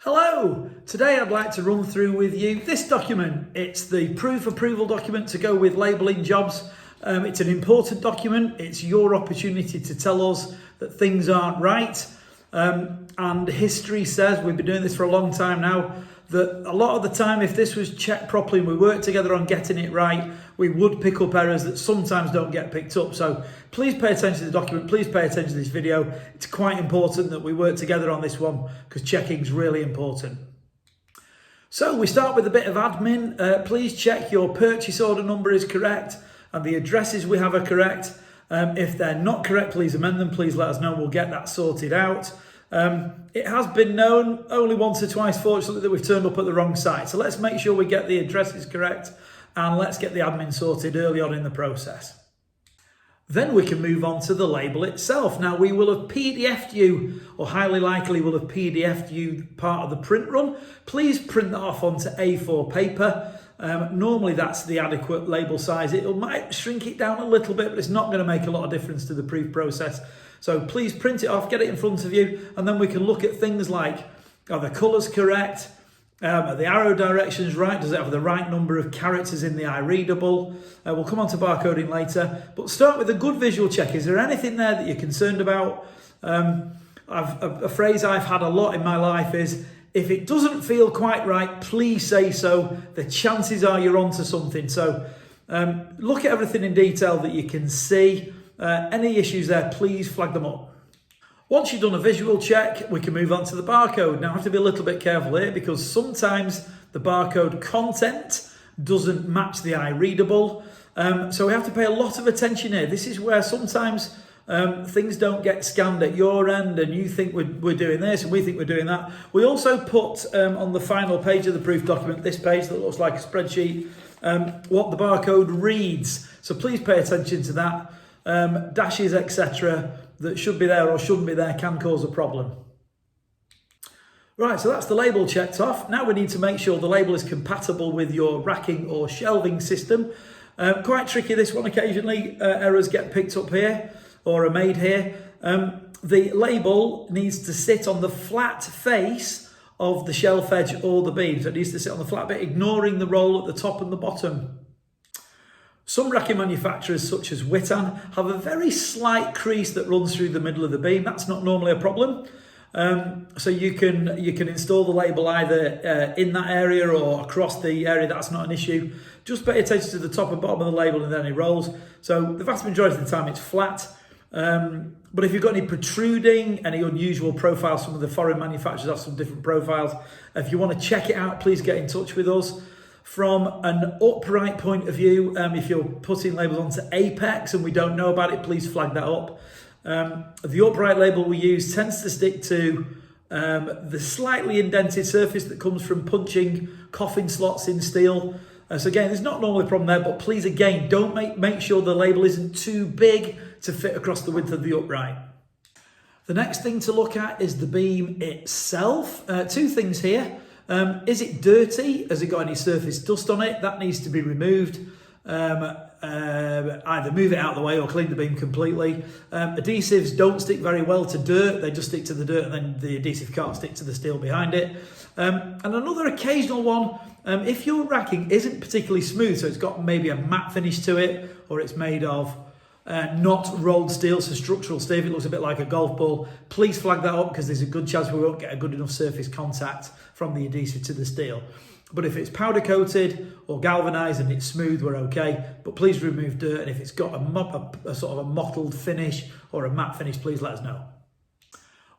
Hello! Today I'd like to run through with you this document. It's the proof approval document to go with labelling jobs. It's an important document. It's your opportunity to tell us that things aren't right. And history says, we've been doing this for a long time now, that a lot of the time if this was checked properly and we worked together on getting it right, we would pick up errors that sometimes don't get picked up. So please pay attention to the document, please pay attention to this video. It's quite important that we work together on this one because checking is really important. So we start with a bit of admin. Please check your purchase order number is correct and the addresses we have are correct. If they're not correct, please amend them. Please let us know. We'll get that sorted out. It has been known only once or twice, fortunately, that we've turned up at the wrong site. So let's make sure we get the addresses correct and let's get the admin sorted early on in the process. Then we can move on to the label itself. Now we will have PDF'd you, or highly likely will have PDF'd you part of the print run. Please print that off onto A4 paper. Normally that's the adequate label size. It might shrink it down a little bit, but it's not going to make a lot of difference to the proof process. So please print it off, get it in front of you, and then we can look at things like, are the colours correct? Are the arrow directions right? Does it have the right number of characters in the iReadable? We'll come on to barcoding later, but start with a good visual check. Is there anything there that you're concerned about? A phrase I've had a lot in my life is, if it doesn't feel quite right, please say so. The chances are you're onto something. So look at everything in detail that you can see. Any issues there, please flag them up. Once you've done a visual check, we can move on to the barcode. Now I have to be a little bit careful here because sometimes the barcode content doesn't match the iReadable. So we have to pay a lot of attention here. This is where sometimes things don't get scanned at your end and you think we're doing this and we think we're doing that. We also put on the final page of the proof document, this page that looks like a spreadsheet, what the barcode reads. So please pay attention to that. Dashes, etc. that should be there or shouldn't be there can cause a problem. Right, so that's the label checked off. Now we need to make sure the label is compatible with your racking or shelving system. Quite tricky this one occasionally. Errors get picked up here or are made here. The label needs to sit on the flat face of the shelf edge or the beam. So it needs to sit on the flat bit, ignoring the roll at the top and the bottom. Some racking manufacturers, such as Elan, have a very slight crease that runs through the middle of the beam. That's not normally a problem. So you can install the label either in that area or across the area. That's not an issue. Just pay attention to the top and bottom of the label and then it rolls. So the vast majority of the time it's flat. But if you've got any protruding, any unusual profiles, some of the foreign manufacturers have some different profiles. If you want to check it out, please get in touch with us. From an upright point of view, if you're putting labels onto Apex and we don't know about it, please flag that up. The upright label we use tends to stick to the slightly indented surface that comes from punching coffin slots in steel. So again, there's not normally a problem there, but please again, don't make sure the label isn't too big to fit across the width of the upright. The next thing to look at is the beam itself. Two things here. Is it dirty? Has it got any surface dust on it? That needs to be removed. Either move it out of the way or clean the beam completely. Adhesives don't stick very well to dirt. They just stick to the dirt and then the adhesive can't stick to the steel behind it. And another occasional one, if your racking isn't particularly smooth, so it's got maybe a matte finish to it or it's made of not rolled steel, so structural steel, if it looks a bit like a golf ball, please flag that up because there's a good chance we won't get a good enough surface contact from the adhesive to the steel. But if it's powder coated or galvanized and it's smooth, we're okay. But please remove dirt, and if it's got a sort of a mottled finish or a matte finish, please let us know.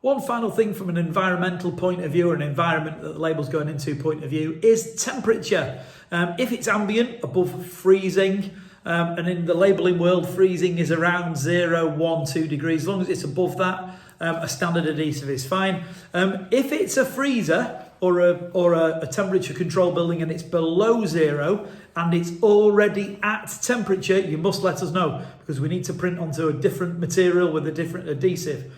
One final thing from an environmental point of view or an environment that the label's going into point of view is temperature. If it's ambient, above freezing, and in the labelling world, freezing is around 0, 1, 2 degrees. As long as it's above that, a standard adhesive is fine. If it's a freezer or a temperature control building and it's below 0 and it's already at temperature, you must let us know because we need to print onto a different material with a different adhesive.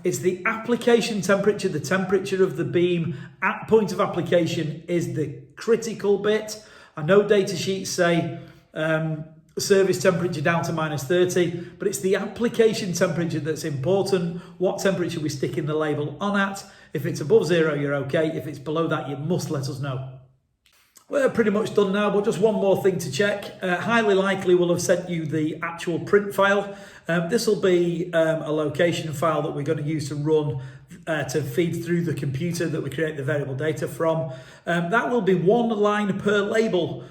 It's the application temperature, the temperature of the beam at point of application is the critical bit. I know data sheets say service temperature down to -30, but it's the application temperature that's important. What temperature we stick in the label on at. If it's above 0, you're okay. If it's below that, you must let us know. We're pretty much done now, but just one more thing to check. Highly likely we'll have sent you the actual print file. This will be a location file that we're going to use to run to feed through the computer that we create the variable data from. That will be 1 line per label.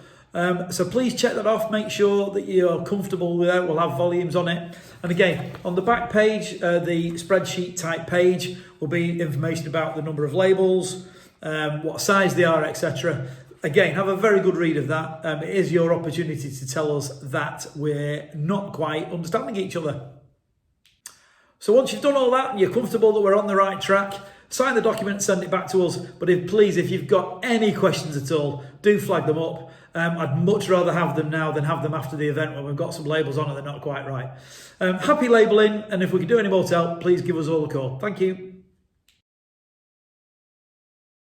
So please check that off, make sure that you're comfortable with it. We'll have volumes on it. And again, on the back page, the spreadsheet type page will be information about the number of labels, what size they are, etc. Again, have a very good read of that. It is your opportunity to tell us that we're not quite understanding each other. So once you've done all that and you're comfortable that we're on the right track, sign the document, send it back to us. But please, if you've got any questions at all, do flag them up. I'd much rather have them now than have them after the event when we've got some labels on and they're not quite right. Happy labelling, and if we can do any more to help, please give us all a call. Thank you.